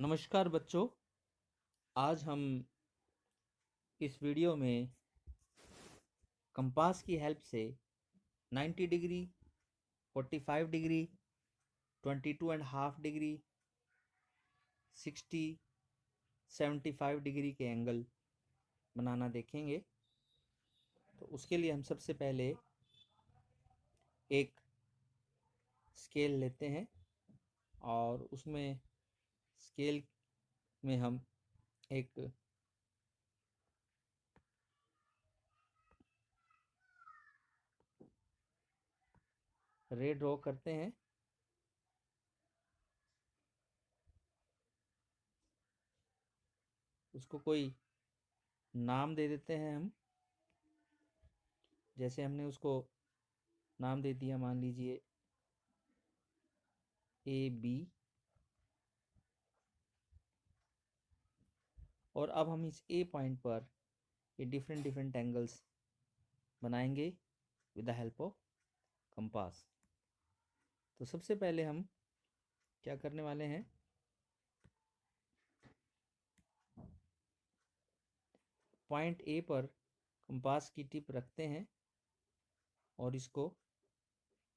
नमस्कार बच्चों। आज हम इस वीडियो में कंपास की हेल्प से 90 डिग्री, 45 डिग्री, 22.5 डिग्री, 60, 75 डिग्री के एंगल बनाना देखेंगे। तो उसके लिए हम सबसे पहले एक स्केल लेते हैं और उसमें स्केल में हम एक रे ड्रॉ करते हैं। उसको कोई नाम दे देते हैं हम। जैसे हमने उसको नाम दे दिया, मान लीजिए AB। और अब हम इस A पॉइंट पर ये डिफरेंट डिफरेंट एंगल्स बनाएंगे with the help of compass. तो सबसे पहले हम क्या करने वाले हैं, पॉइंट A पर कंपास की टिप रखते हैं और इसको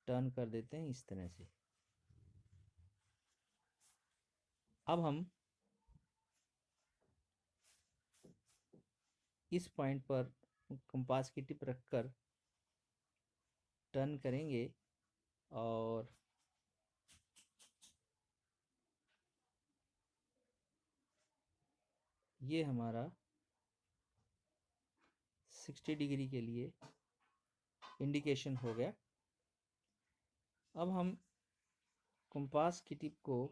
टर्न कर देते हैं इस तरह से। अब हम इस पॉइंट पर कंपास की टिप रखकर टर्न करेंगे और ये हमारा 60 डिग्री के लिए इंडिकेशन हो गया। अब हम कंपास की टिप को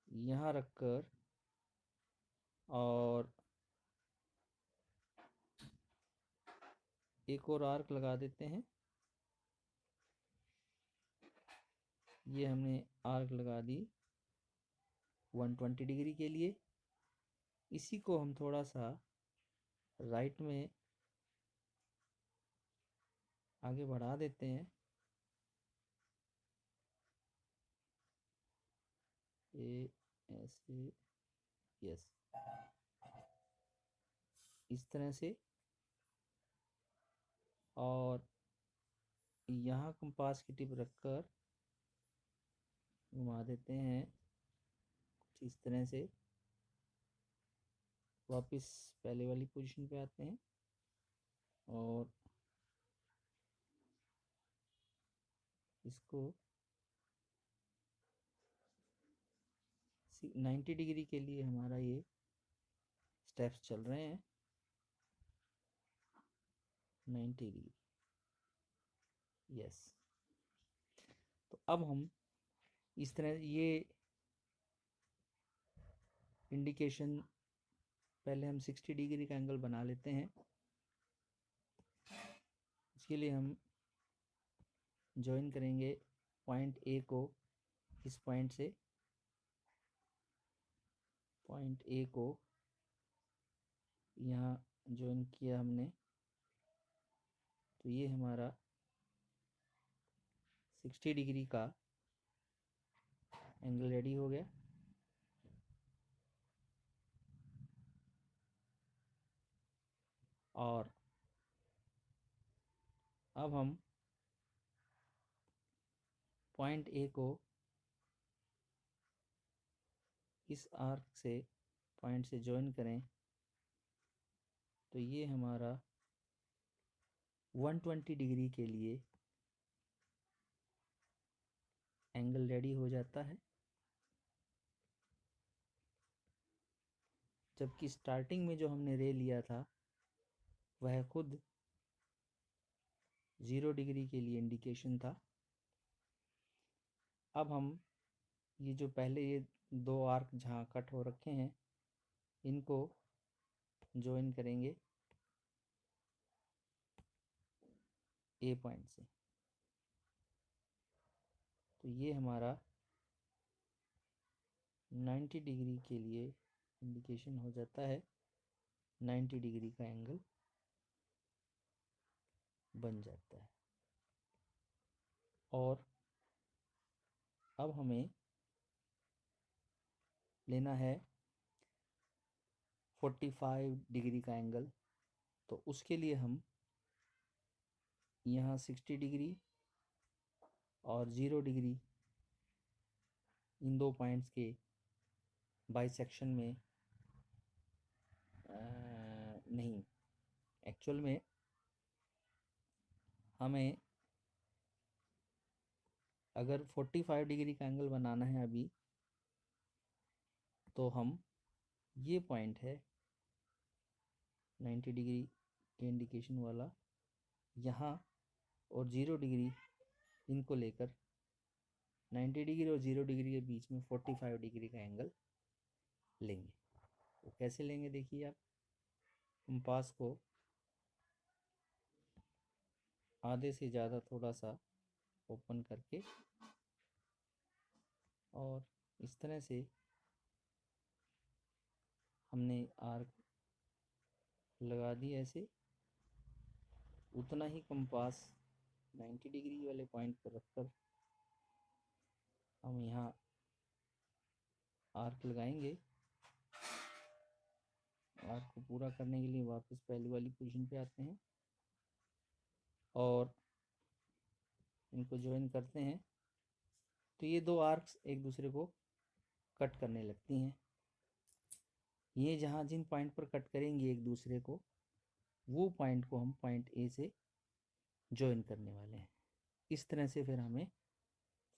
यहाँ रखकर और एक और आर्क लगा देते हैं। ये हमने आर्क लगा दी 120 डिग्री के लिए। इसी को हम थोड़ा सा राइट में आगे बढ़ा देते हैं। ये ऐसे, यस, इस तरह से। और यहाँ कंपास की टिप रखकर घुमा देते हैं कुछ इस तरह से। वापस पहले वाली पोजीशन पे आते हैं और इसको 90 डिग्री के लिए हमारा ये स्टेप्स चल रहे हैं। 90 डिग्री, यस। तो अब हम इस तरह ये इंडिकेशन, पहले हम 60 डिग्री का एंगल बना लेते हैं। इसके लिए हम ज्वाइन करेंगे पॉइंट ए को इस पॉइंट से। पॉइंट ए को यहाँ ज्वाइन किया हमने, तो ये हमारा 60 डिग्री का एंगल रेडी हो गया। और अब हम पॉइंट ए को इस आर्क से, पॉइंट से ज्वाइन करें, तो ये हमारा 120 डिग्री के लिए एंगल रेडी हो जाता है। जबकि स्टार्टिंग में जो हमने रे लिया था वह खुद 0 डिग्री के लिए इंडिकेशन था। अब हम ये जो पहले ये दो आर्क जहाँ कट हो रखे हैं इनको ज्वाइन करेंगे ए पॉइंट से। तो ये हमारा 90 डिग्री के लिए इंडिकेशन हो जाता है। 90 डिग्री का एंगल बन जाता है। और अब हमें लेना है 45 डिग्री का एंगल, तो उसके लिए हम यहाँ 60 डिग्री और 0 डिग्री इन दो पॉइंट्स के बाइसेक्शन में नहीं, एक्चुअल में हमें अगर 45 डिग्री का एंगल बनाना है अभी, तो हम ये पॉइंट है 90 डिग्री के इंडिकेशन वाला, यहाँ और 0 डिग्री इनको लेकर 90 डिग्री और 0 डिग्री के बीच में 45 डिग्री का एंगल लेंगे। वो कैसे लेंगे देखिए आप, कंपास को आधे से ज़्यादा थोड़ा सा ओपन करके और इस तरह से हमने आर्क लगा दी। ऐसे उतना ही कंपास 90 डिग्री वाले पॉइंट पर रखकर हम यहाँ आर्क लगाएंगे। आर्क को पूरा करने के लिए वापस पहली वाली पोजीशन पे आते हैं और इनको ज्वाइन करते हैं, तो ये दो आर्क्स एक दूसरे को कट करने लगती हैं। ये जहाँ जिन पॉइंट पर कट करेंगे एक दूसरे को, वो पॉइंट को हम पॉइंट ए से ज्वाइन करने वाले हैं। इस तरह से फिर हमें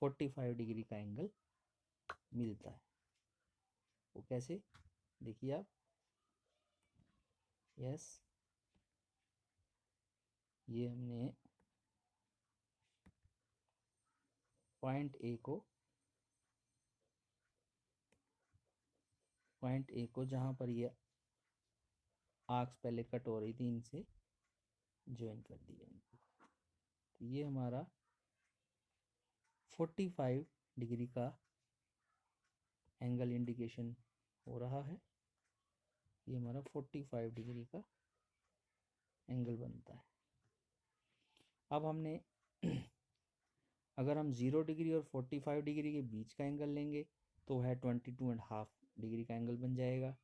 45 डिग्री का एंगल मिलता है। वो कैसे देखिए आप, यस, ये हमने पॉइंट ए को जहाँ पर ये आर्क्स पहले कट हो रही थी इनसे ज्वाइन कर दिया इनको। तो ये हमारा 45 डिग्री का एंगल इंडिकेशन हो रहा है। ये हमारा 45 डिग्री का एंगल बनता है। अब हमने अगर हम 0 डिग्री और 45 डिग्री के बीच का एंगल लेंगे तो है 22.5 डिग्री का एंगल बन जाएगा।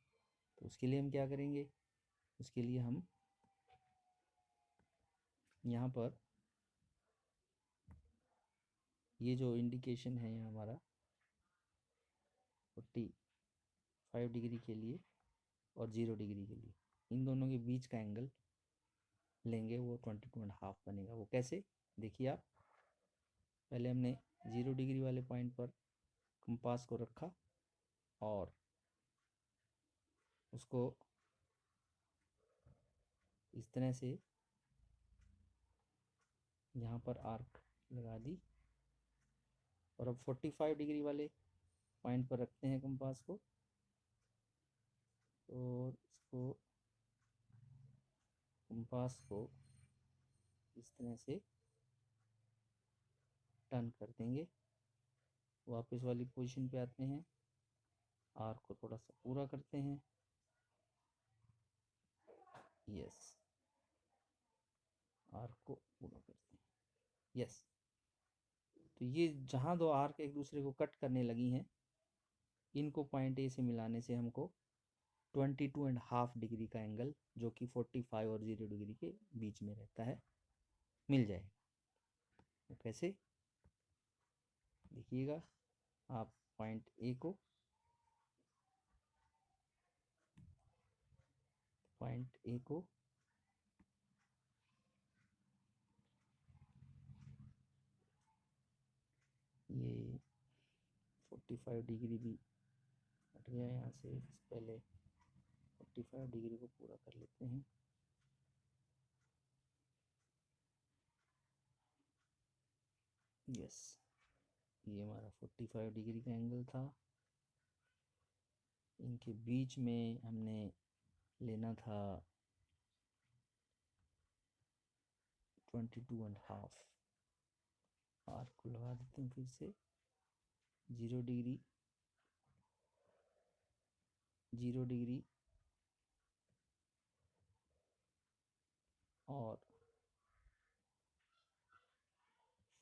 तो उसके लिए हम क्या करेंगे, उसके लिए हम यहाँ पर ये जो इंडिकेशन है यहाँ हमारा 45 डिग्री के लिए और 0 डिग्री के लिए, इन दोनों के बीच का एंगल लेंगे, वो 22.5 बनेगा। वो कैसे देखिए आप, पहले हमने 0 डिग्री वाले पॉइंट पर कंपास को रखा और उसको इस तरह से यहाँ पर आर्क लगा दी और अब 45 डिग्री वाले पॉइंट पर रखते हैं कंपास को और इसको कंपास को इस तरह से टर्न कर देंगे। वापस वाली पोजीशन पे आते हैं, आर्क को थोड़ा सा पूरा करते हैं, यस, आर्क को पूरा करते हैं, यस। तो ये जहाँ दो आर्क एक दूसरे को कट करने लगी हैं, इनको पॉइंट ए से मिलाने से हमको 22.5 डिग्री का एंगल, जो कि 45 और 0 डिग्री के बीच में रहता है, मिल जाएगा। तो कैसे देखिएगा आप, पॉइंट ए को ये 45 डिग्री भी हट गया यहाँ से, पहले 45 डिग्री को पूरा कर लेते हैं। यस, ये हमारा 45 डिग्री का एंगल था। इनके बीच में हमने लेना था 22.5। आर्क को लगा देते हैं फिर से, 0 डिग्री, 0 डिग्री और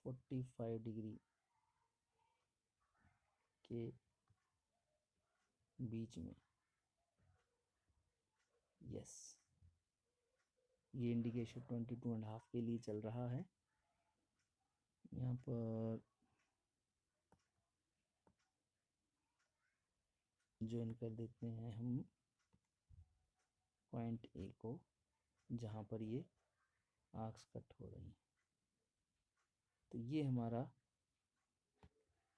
45 डिग्री के बीच में, यस, ये इंडिकेशन 22.5 के लिए चल रहा है। यहाँ पर ज्वाइन कर देते हैं हम पॉइंट ए को, जहाँ पर ये आर्क्स कट हो रही हैं। तो ये हमारा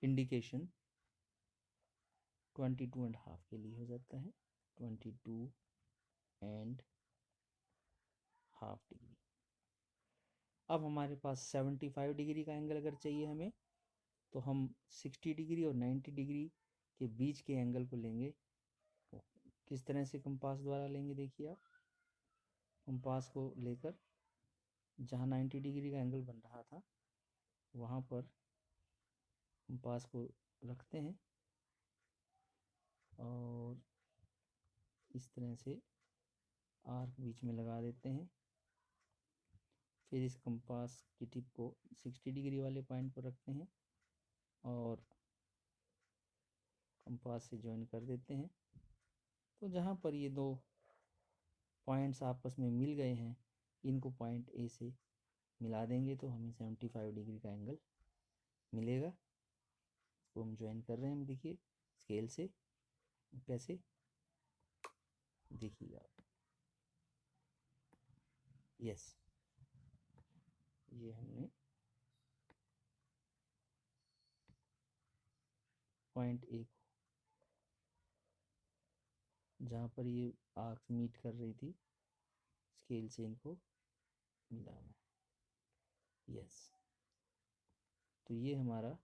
इंडिकेशन 22.5 के लिए हो जाता है, 22.5 डिग्री। अब हमारे पास 75 डिग्री का एंगल अगर चाहिए हमें, तो हम 60 डिग्री और 90 डिग्री के बीच के एंगल को लेंगे। किस तरह से कंपास द्वारा लेंगे, देखिए आप, कंपास को लेकर जहाँ 90 डिग्री का एंगल बन रहा था वहाँ पर कंपास को रखते हैं और इस तरह से आर्क बीच में लगा देते हैं। फिर इस कंपास की टिप को 60 डिग्री वाले पॉइंट पर रखते हैं और कंपास से ज्वाइन कर देते हैं। तो जहाँ पर ये दो पॉइंट्स आपस में मिल गए हैं, इनको पॉइंट ए से मिला देंगे तो हमें 75 डिग्री का एंगल मिलेगा। इसको हम ज्वाइन कर रहे हैं, देखिए स्केल से कैसे, देखिए आप, यस, ये हमने पॉइंट ए को, जहाँ पर ये आर्क्स मीट कर रही थी, स्केल से इनको मिलाना है, यस। तो ये हमारा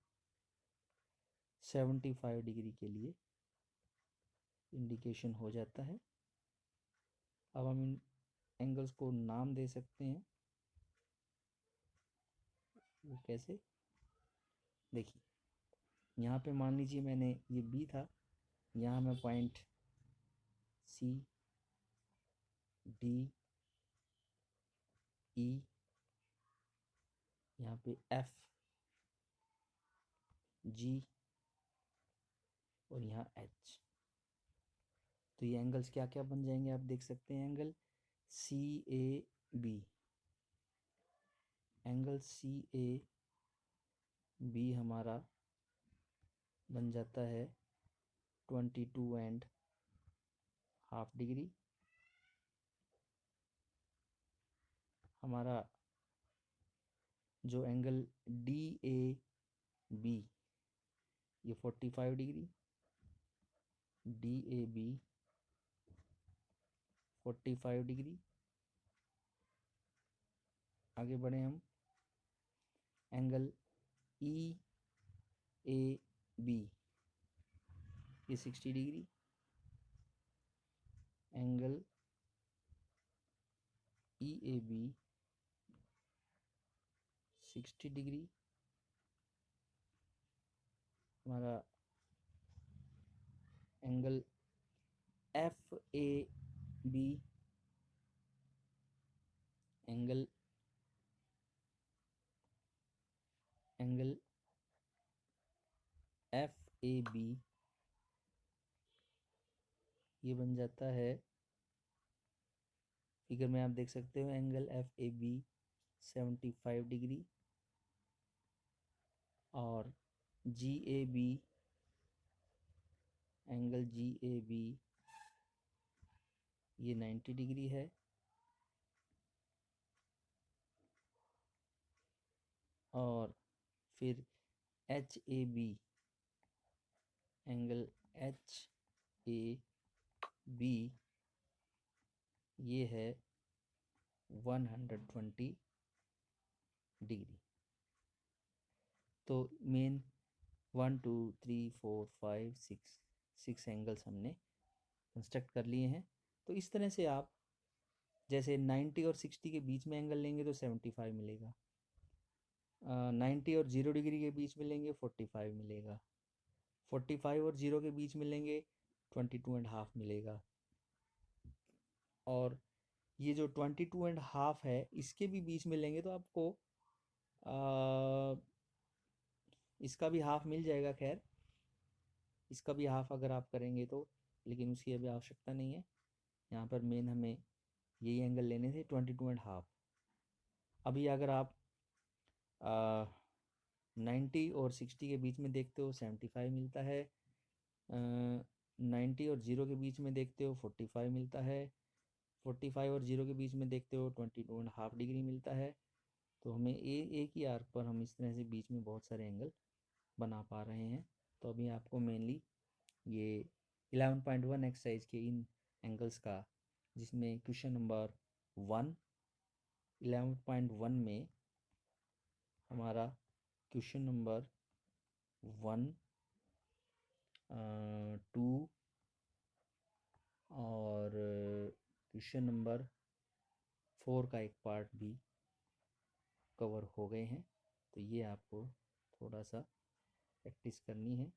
75 डिग्री के लिए इंडिकेशन हो जाता है। अब हम इन एंगल्स को नाम दे सकते हैं। वो कैसे, देखिए यहाँ पे मान लीजिए मैंने ये बी था, यहाँ मैं पॉइंट सी, डी, ई, यहाँ पे एफ, जी और यहाँ एच। तो ये एंगल्स क्या क्या बन जाएंगे आप देख सकते हैं। Angle C A B, angle C A B हमारा बन जाता है 22.5 डिग्री। हमारा जो एंगल डी ए बी, ये 45 degree, D A B 45 degree. आगे बढ़े हम, एंगल ई ए बी, ये 60 degree, angle E A B 60 degree. हमारा angle F A B, angle F A B, ये बन जाता है, फिगर में आप देख सकते हो, angle F A B 75 degree और G A B, angle G A B ये 90 डिग्री है। और फिर H A B, angle H A B ये है 120 डिग्री। तो मेन 1 2 3 4 5 6 एंगल्स हमने कंस्ट्रक्ट कर लिए हैं। तो इस तरह से आप जैसे 90 और 60 के बीच में एंगल लेंगे तो 75 मिलेगा, 90 और 0 डिग्री के बीच में लेंगे 45 मिलेगा, 45 और 0 के बीच में लेंगे 22.5 मिलेगा, और ये जो 22.5 है इसके भी बीच में लेंगे तो आपको इसका भी हाफ मिल जाएगा। खैर इसका भी हाफ अगर आप करेंगे तो लेकिन उसकी अभी आवश्यकता नहीं है। यहाँ पर मेन हमें यही एंगल लेने थे 22.5। अभी अगर आप 90 और 60 के बीच में देखते हो 75 मिलता है, 90 और 0 के बीच में देखते हो 45 मिलता है, 45 और 0 के बीच में देखते हो 22.5 डिग्री मिलता है। तो हमें एक ही आर्क पर हम इस तरह से बीच में बहुत सारे एंगल बना पा रहे हैं। तो अभी आपको मेनली ये 11.1 एक्सरसाइज के इन एंगल्स का, जिसमें क्वेश्चन नंबर 11.1 में हमारा क्वेश्चन नंबर 1, 2 और क्वेश्चन नंबर 4 का एक पार्ट भी कवर हो गए हैं। तो ये आपको थोड़ा सा प्रैक्टिस करनी है।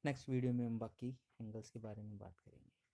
नेक्स्ट वीडियो में हम बाकी एंगल्स के बारे में बात करेंगे।